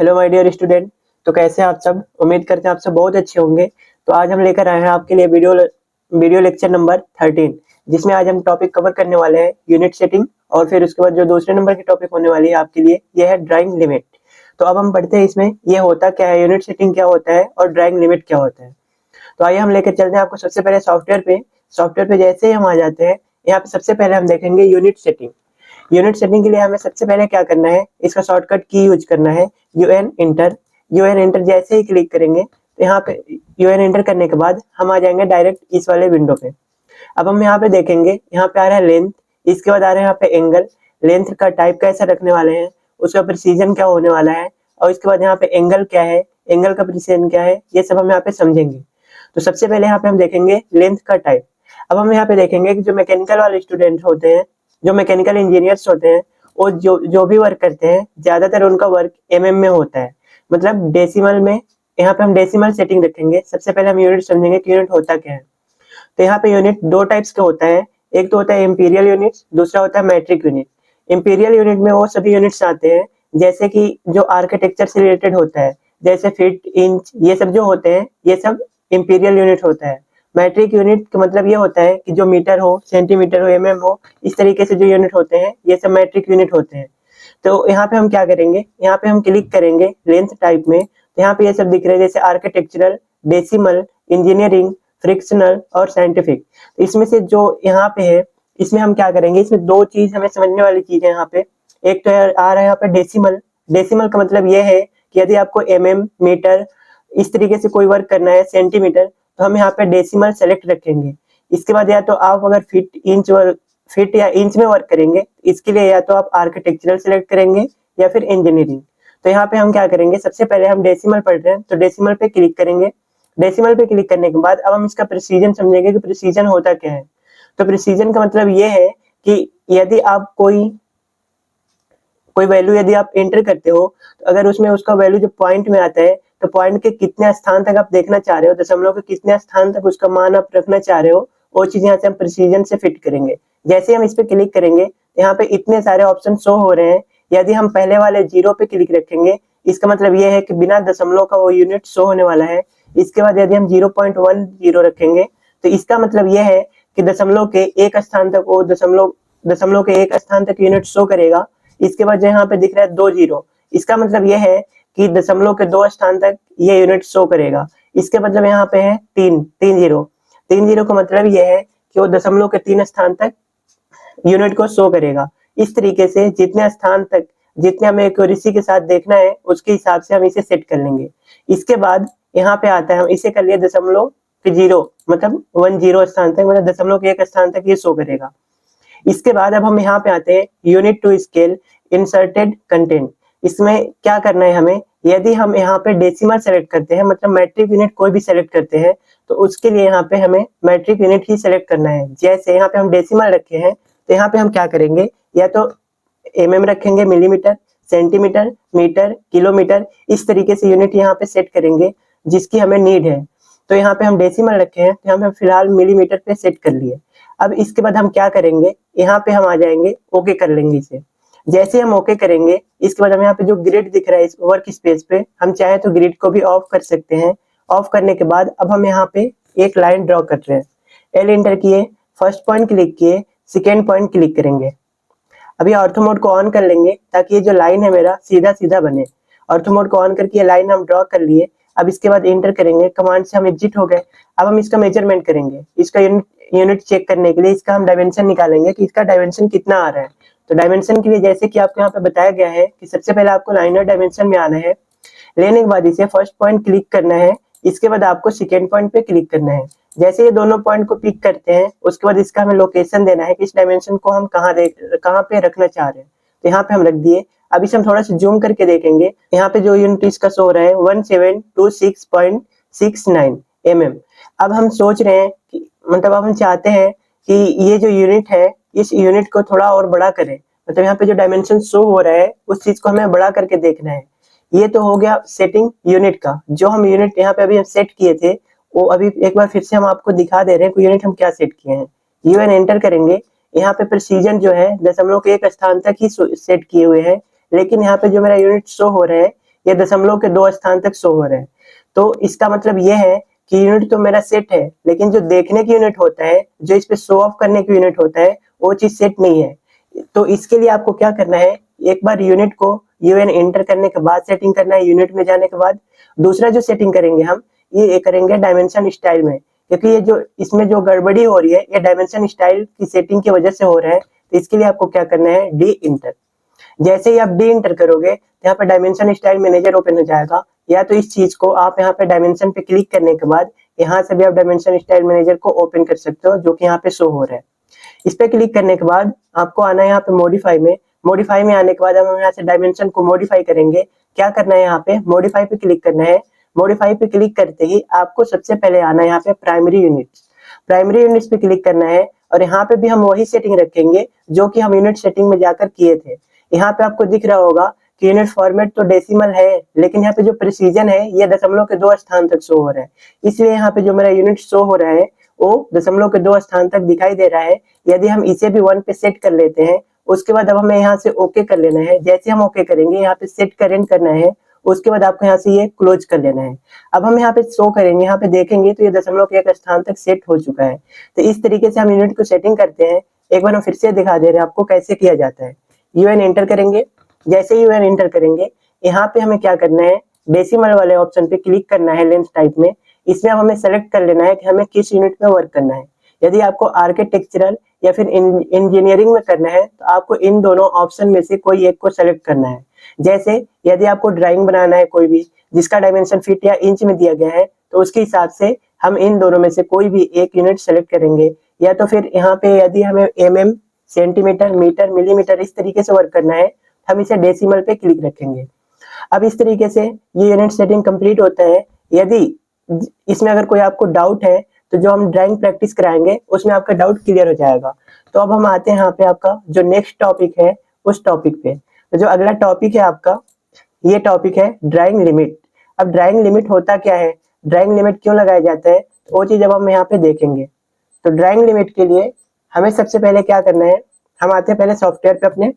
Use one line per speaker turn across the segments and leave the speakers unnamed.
Hello my dear student. तो कैसे हैं आप सब? उम्मीद करते हैं आप सब बहुत अच्छे होंगे। तो आज हम लेकर आए हैं आपके लिए वीडियो लेक्चर नंबर 13, जिसमें आज हम टॉपिक कवर करने वाले हैं यूनिट सेटिंग। और फिर उसके बाद जो दूसरे नंबर की टॉपिक होने वाली है आपके लिए, यह है ड्राइंग लिमिट। तो अब हम पढ़ते हैं इसमें ये होता क्या है, यूनिट सेटिंग क्या होता है और ड्राइंग लिमिट क्या होता है। तो आइए हम लेकर चलते हैं आपको सबसे पहले सॉफ्टवेयर पे जैसे ही हम आ जाते हैं, यहाँ पे सबसे पहले हम देखेंगे यूनिट सेटिंग। यूनिट सेटिंग के लिए हमें सबसे पहले क्या करना है, इसका शॉर्टकट की यूज करना है यूएन इंटर। यूएन इंटर जैसे ही क्लिक करेंगे तो यहाँ पे यूएन इंटर करने के बाद हम आ जाएंगे डायरेक्ट इस वाले विंडो पे। अब हम यहाँ पे देखेंगे, यहाँ पे आ रहा है लेंथ, इसके बाद आ रहा है यहाँ पे एंगल। लेंथ का टाइप कैसा रखने वाले हैं, उसका प्रिसीजन क्या होने वाला है, और इसके बाद यहाँ पे एंगल क्या है, एंगल का प्रिसीजन क्या है, ये सब हम यहाँ पे समझेंगे। तो सबसे पहले यहाँ पे हम देखेंगे लेंथ का टाइप। अब हम यहाँ पे देखेंगे कि जो मैकेनिकल वाले स्टूडेंट होते हैं, जो मैकेनिकल इंजीनियर्स होते हैं, वो जो भी वर्क करते हैं ज्यादातर उनका वर्क एमएम में होता है, मतलब डेसिमल में। यहाँ पे हम डेसिमल सेटिंग रखेंगे। सबसे पहले हम यूनिट समझेंगे कि यूनिट होता क्या है। तो यहाँ पे यूनिट दो टाइप्स का होता है, एक तो होता है इंपीरियल यूनिट, दूसरा होता है मैट्रिक यूनिट। इंपीरियल यूनिट में वो सभी यूनिट्स आते हैं जैसे कि जो आर्किटेक्चर से रिलेटेड होता है, जैसे फीट, इंच, ये सब जो होते हैं ये सब इंपीरियल यूनिट होता है। मैट्रिक यूनिट का मतलब ये होता है कि जो मीटर हो, सेंटीमीटर हो, एमएम हो, इस तरीके से जो यूनिट होते हैं ये सब मैट्रिक यूनिट होते हैं। तो यहाँ पे हम क्या करेंगे, यहाँ पे हम क्लिक करेंगे लेंथ टाइप में, तो यहाँ पे ये सब दिख रहे हैं जैसे आर्किटेक्चरल, डेसिमल, इंजीनियरिंग, फ्रिक्शनल और साइंटिफिक। इसमें से जो यहाँ पे है, इसमें हम क्या करेंगे, इसमें दो चीज हमें समझने वाली चीज है यहाँ पे। एक तो आ रहा है यहाँ पे डेसिमल। डेसिमल का मतलब ये है कि यदि आपको एमएम, मीटर, इस तरीके से कोई वर्क करना है, सेंटीमीटर, तो हम यहाँ पे डेसिमल सेलेक्ट रखेंगे। इसके बाद या तो आप अगर फीट या इंच में वर्क करेंगे, इसके लिए या तो आप आर्किटेक्चरल सेलेक्ट करेंगे या फिर इंजीनियरिंग। तो यहाँ पे हम क्या करेंगे, सबसे पहले हम डेसिमल पढ़ रहे हैं तो डेसिमल पे क्लिक करेंगे। डेसिमल पे क्लिक करने के बाद अब हम इसका प्रिसीजन समझेंगे कि प्रिसीजन होता क्या है। तो प्रिसीजन का मतलब ये है कि यदि आप कोई कोई वैल्यू यदि आप एंटर करते हो, तो अगर उसमें उसका वैल्यू जो पॉइंट में आता है, तो पॉइंट के कितने स्थान तक आप देखना चाह रहे हो, दशमलव के कितने स्थान तक उसका मान आप रखना चाह रहे हो, वो चीज यहाँ से हम प्रिसीजन से फिट करेंगे। जैसे हम इस पे क्लिक करेंगे, यहाँ पे इतने सारे ऑप्शन शो हो रहे हैं। यदि हम पहले वाले 0 पे क्लिक रखेंगे, इसका मतलब ये है कि बिना दशमलव का वो यूनिट शो होने वाला है। इसके बाद यदि हम 0.10 रखेंगे, तो इसका मतलब ये है कि दशमलव के एक स्थान तक वो दशमलव के एक स्थान तक यूनिट शो करेगा। इसके बाद जो यहाँ पे दिख रहा है 2 0, इसका मतलब ये है कि दशमलव के 2 स्थान तक ये यूनिट शो करेगा। इसके मतलब यहाँ पे है 3 0 का मतलब ये है कि वो दशमलव के 3 स्थान तक यूनिट को शो करेगा। इस तरीके से जितने स्थान तक, जितने हमें एक्यूरेसी के साथ देखना है, उसके हिसाब से हम इसे सेट कर लेंगे। इसके बाद यहाँ पे आता है, हम इसे कर लिए दशमलव के 0, मतलब 10 स्थान तक, मतलब दशमलव के एक स्थान तक ये शो करेगा। इसके बाद अब हम यहाँ पे आते हैं unit two scale inserted content. इसमें क्या करना है हमें, यदि हम यहाँ पे डेसिमल सेलेक्ट करते हैं, मतलब मैट्रिक यूनिट कोई भी सेलेक्ट करते हैं, तो उसके लिए यहाँ पे हमें मैट्रिक यूनिट ही सेलेक्ट करना है। जैसे यहाँ पे हम डेसिमल रखे हैं, तो यहाँ पे हम क्या करेंगे, या तो एमएम रखेंगे, मिलीमीटर, सेंटीमीटर, मीटर, किलोमीटर, इस तरीके से यूनिट यहाँ पे सेट करेंगे जिसकी हमें नीड है। तो यहाँ पे हम डेसिमल रखे हैं, तो यहाँ पे फिलहाल मिलीमीटर पे सेट कर लिए। अब इसके बाद हम क्या करेंगे, यहाँ पे हम आ जाएंगे, ओके कर लेंगे इसे। जैसे हम ओके करेंगे, इसके बाद हम यहाँ पे जो ग्रिड दिख रहा है इस वर्क स्पेस पे, हम चाहे तो ग्रिड को भी ऑफ कर सकते हैं। ऑफ करने के बाद अब हम यहाँ पे एक लाइन ड्रॉ कर रहे हैं। एल इंटर किए, फर्स्ट पॉइंट क्लिक किए, सेकेंड पॉइंट क्लिक करेंगे। अभी ऑर्थो मोड को ऑन कर लेंगे ताकि ये जो लाइन है मेरा सीधा सीधा बने। ऑर्थो मोड को ऑन करके ये लाइन हम ड्रॉ कर लिए। अब इसके बाद एंटर करेंगे, कमांड से हम एग्जिट हो गए। अब हम इसका मेजरमेंट करेंगे, इसका यूनिट चेक करने के लिए इसका हम डायमेंशन निकालेंगे कि इसका डायमेंशन कितना आ रहा है। तो डायमेंशन के लिए जैसे कि आपको यहाँ पे बताया गया है कि सबसे पहले आपको लाइनर डायमेंशन में आना है। लेने के बाद इसे फर्स्ट पॉइंट क्लिक करना है, इसके बाद आपको सेकेंड पॉइंट पे क्लिक करना है। जैसे ये दोनों पॉइंट को पिक करते हैं, उसके बाद इसका हमें लोकेशन देना है कि इस डायमेंशन को हम कहाँ पे रखना चाह रहे हैं। तो यहाँ पे हम रख दिए। अब इसे हम थोड़ा सा जूम करके देखेंगे, यहाँ पे जो यूनिट इसका शो रहा है 1726.69 mm। अब हम सोच रहे हैं कि मतलब अब हम चाहते हैं कि ये जो यूनिट है, इस यूनिट को थोड़ा और बड़ा करें। मतलब यहाँ पे जो डायमेंशन शो हो रहा है उस चीज को हमें बड़ा करके देखना है। ये तो हो गया सेटिंग यूनिट का। जो हम यूनिट यहाँ पे अभी सेट किए थे, वो अभी एक बार फिर से हम आपको दिखा दे रहे हैं कि यूनिट हम क्या सेट किए हैं। यूएन एंटर करेंगे, यहाँ पे प्रिसीजन जो है दशमलव के एक स्थान तक ही सेट किए हुए हैं, लेकिन यहाँ पे जो मेरा यूनिट शो हो रहा है ये दशमलव के 2 स्थान तक शो हो रहे हैं। तो इसका मतलब ये है कि यूनिट तो मेरा सेट है, लेकिन जो देखने की यूनिट होता है, जो इस पे शो ऑफ करने की यूनिट होता है, वो चीज सेट नहीं है। तो इसके लिए आपको क्या करना है, एक बार यूनिट को यूएन एंटर करने के बाद सेटिंग करना है, यूनिट में जाने के बाद। दूसरा जो सेटिंग करेंगे हम, ये करेंगे डायमेंशन स्टाइल में, क्योंकि ये जो इसमें जो गड़बड़ी हो रही है, ये डायमेंशन स्टाइल की सेटिंग की वजह से हो रहा है। तो इसके लिए आपको क्या करना है, डी इंटर। जैसे ही आप डी इंटर करोगे, यहाँ पे डायमेंशन स्टाइल मैनेजर ओपन हो जाएगा। या तो इस चीज को आप यहाँ पे डायमेंशन पे क्लिक करने के बाद यहाँ से भी आप डायमेंशन स्टाइल मैनेजर को ओपन कर सकते हो, जो कि यहाँ पे शो हो रहा है। इस पे क्लिक करने के बाद आपको आना है यहाँ पे मॉडिफाई में। मॉडिफाई में आने के बाद हम यहाँ से डायमेंशन को मॉडिफाई करेंगे। क्या करना है, यहाँ पे मॉडिफाई पे क्लिक करना है। मॉडिफाई पे क्लिक करते ही आपको सबसे पहले आना है यहाँ पे प्राइमरी यूनिट्स। प्राइमरी यूनिट्स पे क्लिक करना है और यहाँ पे भी हम वही सेटिंग रखेंगे जो कि हम यूनिट सेटिंग में जाकर किए थे। यहाँ पे आपको दिख रहा होगा कि यूनिट फॉर्मेट तो डेसिमल है, लेकिन यहाँ पे जो प्रिसीजन है ये दशमलव के 2 स्थान तक शो हो रहा है। इसलिए यहाँ पे जो मेरा यूनिट शो हो रहा है वो दशमलव के 2 स्थान तक दिखाई दे रहा है। यदि हम इसे भी 1 पे सेट कर लेते हैं, उसके बाद अब हमें यहाँ से ओके कर लेना है। जैसे हम ओके करेंगे, यहाँ पे सेट करेंट करना है, उसके बाद आपको यहाँ से ये क्लोज कर लेना है। अब हम यहाँ पे शो करेंगे, यहाँ पे देखेंगे तो ये दशमलव के 1 स्थान तक सेट हो चुका है। तो इस तरीके से हम यूनिट को सेटिंग करते हैं। एक बार हम फिर से दिखा दे रहे हैं आपको कैसे किया जाता है। यूएन एंटर करेंगे। जैसे यूएन एंटर करेंगे, यहाँ पे हमें क्या करना है, डेसिमल वाले ऑप्शन पे क्लिक करना है लेंथ टाइप में। इसमें अब हमें सेलेक्ट कर लेना है कि हमें किस यूनिट में वर्क करना है। यदि आपको आर्किटेक्चरल या फिर इंजीनियरिंग में करना है, तो आपको इन दोनों ऑप्शन में से कोई एक को सेलेक्ट करना है। जैसे यदि आपको ड्राइंग बनाना है कोई भी, जिसका डायमेंशन फीट या इंच में दिया गया है, तो उसके हिसाब से हम इन दोनों में से कोई भी एक यूनिट सेलेक्ट करेंगे। या तो फिर यहाँ पे यदि हमें mm, सेंटीमीटर, मीटर, मिलीमीटर इस तरीके से वर्क करना है, हम इसे डेसिमल पे क्लिक रखेंगे। अब इस तरीके से ये यूनिट सेटिंग कंप्लीट होता है। यदि इसमें अगर कोई आपको डाउट है, तो जो हम ड्राइंग प्रैक्टिस कराएंगे उसमें आपका डाउट क्लियर हो जाएगा। तो अब हम आते हैं यहाँ पे आपका जो नेक्स्ट टॉपिक है उस टॉपिक पे। तो जो अगला टॉपिक है आपका, ये टॉपिक है ड्राइंग लिमिट। अब ड्राइंग लिमिट होता क्या है, ड्राइंग लिमिट क्यों लगाया जाता है, तो वो चीज अब हम यहाँ पे देखेंगे। तो ड्राइंग लिमिट के लिए हमें सबसे पहले क्या करना है, हम आते हैं पहले सॉफ्टवेयर पे, अपने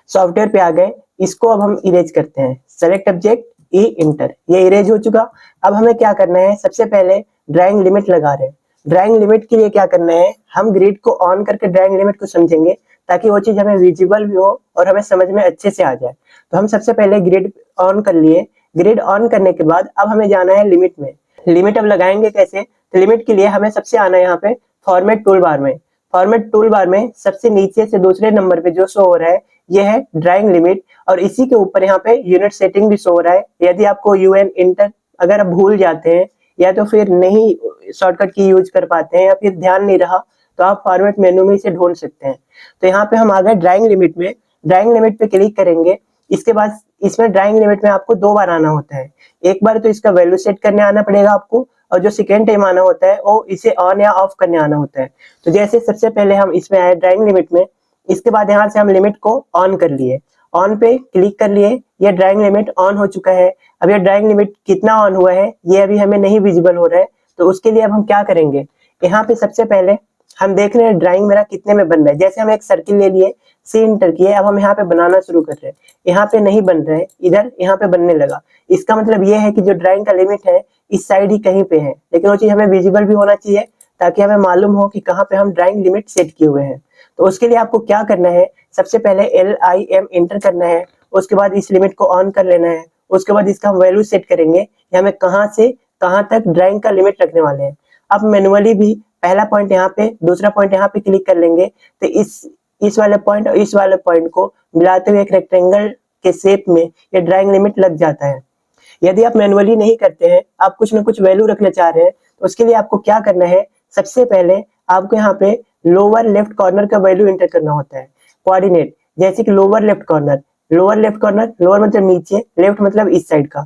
सॉफ्टवेयर पे आ गए। इसको अब हम इरेज करते हैं। सेलेक्ट ऑब्जेक्ट, ई इंटर, ये इरेज हो चुका। अब हमें क्या करना है, सबसे पहले ड्राइंग लिमिट लगा रहे हैं। ड्राइंग लिमिट के लिए क्या करना है, हम ग्रिड को ऑन करके ड्राइंग लिमिट को समझेंगे, ताकि वो चीज हमें विजिबल भी हो और हमें समझ में अच्छे से आ जाए। तो हम सबसे पहले ग्रिड ऑन कर लिए। ग्रिड ऑन करने के बाद अब हमें जाना है लिमिट में। लिमिट अब लगाएंगे कैसे, तो लिमिट के लिए हमें सबसे आना है यहाँ पे फॉर्मेट टूल बार में। फॉर्मेट टूल बार में सबसे नीचे से दूसरे नंबर पे जो शो हो रहा है ये है ड्राइंग लिमिट, और इसी के ऊपर यहाँ पे यूनिट सेटिंग भी शो हो रहा है। यदि आपको यूएन इंटर अगर आप भूल जाते हैं, या तो फिर नहीं शॉर्टकट की यूज कर पाते हैं, या फिर ध्यान नहीं रहा, तो आप फॉर्मेट मेनू में इसे ढूंढ सकते हैं। तो यहाँ पे हम आ गए ड्राइंग लिमिट में। ड्राइंग लिमिट पे क्लिक करेंगे। इसके बाद इसमें ड्राइंग लिमिट में आपको 2 बार आना होता है। एक बार तो इसका वैल्यू सेट करने आना पड़ेगा आपको, और जो सेकेंड टाइम आना होता है वो इसे ऑन या ऑफ करने आना होता है। तो जैसे सबसे पहले हम इसमें आए ड्राइंग लिमिट में, इसके बाद यहाँ से हम लिमिट को ऑन कर लिए, ऑन पे क्लिक कर लिए। ये ड्राइंग लिमिट ऑन हो चुका है। अब ये ड्राइंग लिमिट कितना ऑन हुआ है ये अभी हमें नहीं विजिबल हो रहा है। तो उसके लिए अब हम क्या करेंगे, यहाँ पे सबसे पहले हम देख रहे हैं ड्राइंग मेरा कितने में बन रहा है। जैसे हम एक सर्किल ले लिए, सी इंटर किए, अब हम यहाँ पे बनाना शुरू कर रहे हैं। यहाँ पे नहीं बन रहा है, इधर यहाँ पे बनने लगा। इसका मतलब ये है कि जो ड्राइंग का लिमिट है इस साइड ही कहीं पे है, लेकिन वो चीज हमें विजिबल भी होना चाहिए, ताकि हमें मालूम हो कि कहाँ पे हम ड्राइंग लिमिट सेट किए हुए हैं। तो उसके लिए आपको क्या करना है, सबसे पहले LIM इंटर करना है, उसके बाद इस लिमिट को ऑन कर लेना है। उसके बाद इसका हम वैल्यू सेट करेंगे कि हमें कहाँ से कहाँ तक ड्राइंग का लिमिट रखने वाले हैं। अब मैनुअली भी पहला पॉइंट यहाँ पे, दूसरा पॉइंट यहाँ पे क्लिक कर लेंगे। तो इस वाले पॉइंट और इस वाले पॉइंट को मिलाते हुए एक रेक्टेंगल के शेप में ये ड्राइंग लिमिट लग जाता है। यदि आप मैनुअली नहीं करते हैं, आप कुछ ना कुछ वैल्यू रखना चाह रहे हैं, तो उसके लिए आपको क्या करना है, सबसे पहले आपको यहाँ पे लोअर लेफ्ट कॉर्नर का वैल्यू एंटर करना होता है। कोऑर्डिनेट, जैसे कि lower left corner, lower left corner, lower मतलब नीचे, लेफ्ट मतलब इस साइड का,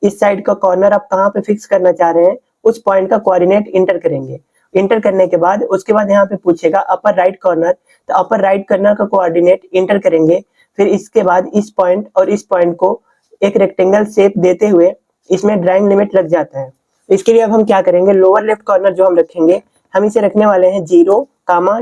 इस साइड का कॉर्नर आप कहाँ पे फिक्स करना चाह रहे हैं, उस पॉइंट का कोऑर्डिनेट इंटर करेंगे। इंटर करने के बाद उसके बाद यहाँ पे पूछेगा अपर राइट कॉर्नर, तो अपर राइट कॉर्नर का कोऑर्डिनेट इंटर करेंगे। फिर इसके बाद इस पॉइंट और इस पॉइंट को एक रेक्टेंगल शेप देते हुए इसमें ड्राइंग लिमिट लग जाता है। इसके लिए अब हम क्या करेंगे, लोअर लेफ्ट कॉर्नर जो हम रखेंगे, हम इसे रखने वाले हैं 0,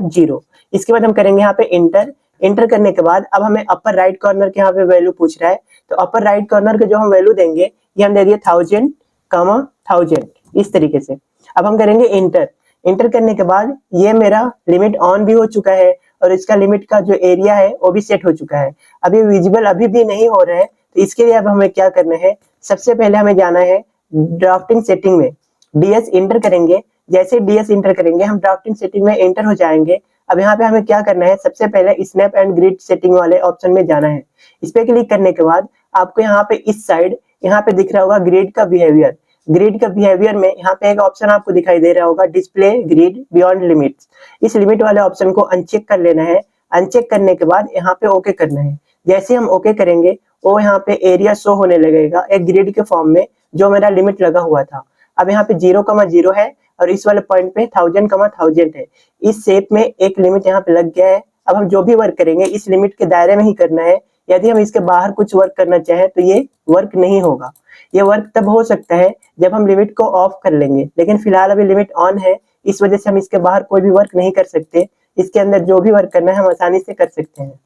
0। इसके बाद हम करेंगे यहाँ पे इंटर। इंटर करने के बाद अब हमें अपर राइट कॉर्नर के यहाँ पे वैल्यू पूछ रहा है, तो अपर राइट कॉर्नर के जो हम वैल्यू देंगे ये हम दे दिए 1000, 1000 इस तरीके से। अब हम करेंगे इंटर। इंटर करने के बाद ये मेरा लिमिट ऑन भी हो चुका है और इसका लिमिट का जो एरिया है वो भी सेट हो चुका है। अब ये विजिबल अभी भी नहीं हो रहा है, तो इसके लिए अब हमें क्या करना है, सबसे पहले हमें जाना है ड्राफ्टिंग सेटिंग में, डीएस इंटर करेंगे। जैसे डीएस इंटर करेंगे हम ड्राफ्टिंग सेटिंग में इंटर हो जाएंगे। अब यहाँ पे हमें क्या करना है, सबसे पहले स्नैप एंड ग्रिड सेटिंग वाले ऑप्शन में जाना है। इस पे क्लिक करने के बाद आपको यहाँ पे इस साइड यहाँ पे दिख रहा होगा ग्रिड का बिहेवियर। ग्रिड का बिहेवियर में यहाँ पे एक ऑप्शन आपको दिखाई दे रहा होगा डिस्प्ले ग्रिड बियॉन्ड लिमिट्स। इस लिमिट वाले ऑप्शन को अनचेक कर लेना है। अनचेक करने के बाद यहाँ पे ओके करना है। जैसे हम ओके करेंगे वो यहाँ पे एरिया शो होने लगेगा एक ग्रिड के फॉर्म में जो मेरा लिमिट लगा हुआ था। अब यहाँ पे 0,0 है और इस वाले पॉइंट पे 1000,1000 है। इस शेप में एक लिमिट यहाँ पे लग गया है। अब हम जो भी वर्क करेंगे इस लिमिट के दायरे में ही करना है। यदि हम इसके बाहर कुछ वर्क करना चाहें तो ये वर्क नहीं होगा। ये वर्क तब हो सकता है जब हम लिमिट को ऑफ कर लेंगे, लेकिन फिलहाल अभी लिमिट ऑन है, इस वजह से हम इसके बाहर कोई भी वर्क नहीं कर सकते। इसके अंदर जो भी वर्क करना है हम आसानी से कर सकते हैं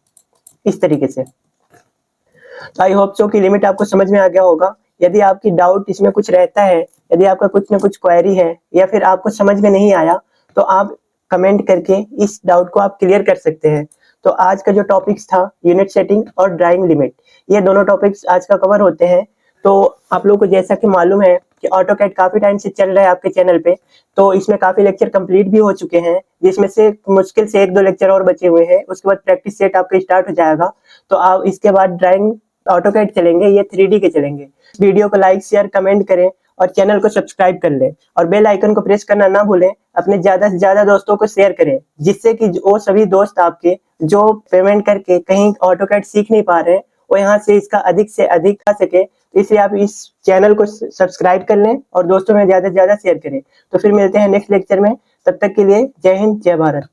इस तरीके से। तो आई होप सो कि लिमिट आपको समझ में आ गया होगा। यदि आपकी डाउट इसमें कुछ रहता है, यदि आपका कुछ ना कुछ क्वेरी है या फिर आपको समझ में नहीं आया, तो आप कमेंट करके इस डाउट को आप क्लियर कर सकते हैं। तो आज का जो टॉपिक्स था यूनिट सेटिंग और ड्राइंग लिमिट, ये दोनों टॉपिक्स आज का कवर होते हैं। तो आप लोगों को जैसा कि मालूम है कि ऑटोकैड काफी टाइम से चल रहा है आपके चैनल पे, तो इसमें काफी लेक्चर कंप्लीट भी हो चुके हैं, जिसमें से मुश्किल से 1-2 लेक्चर और बचे हुए हैं। उसके बाद प्रैक्टिस सेट आपका स्टार्ट हो जाएगा। तो आप इसके बाद ड्राइंग ऑटोकैड चलेंगे, ये 3D के चलेंगे। वीडियो को लाइक शेयर कमेंट करें और चैनल को सब्सक्राइब कर लें और बेल आइकन को प्रेस करना ना भूलें। अपने ज्यादा से ज्यादा दोस्तों को शेयर करें, जिससे कि वो सभी दोस्त आपके जो पेमेंट करके कहीं ऑटोकैड सीख नहीं पा रहे हैं वो यहाँ से इसका अधिक से अधिक आ सके। तो इसलिए आप इस चैनल को सब्सक्राइब कर लें और दोस्तों में ज्यादा से ज्यादा शेयर करें। तो फिर मिलते हैं नेक्स्ट लेक्चर में, तब तक के लिए जय हिंद जय भारत।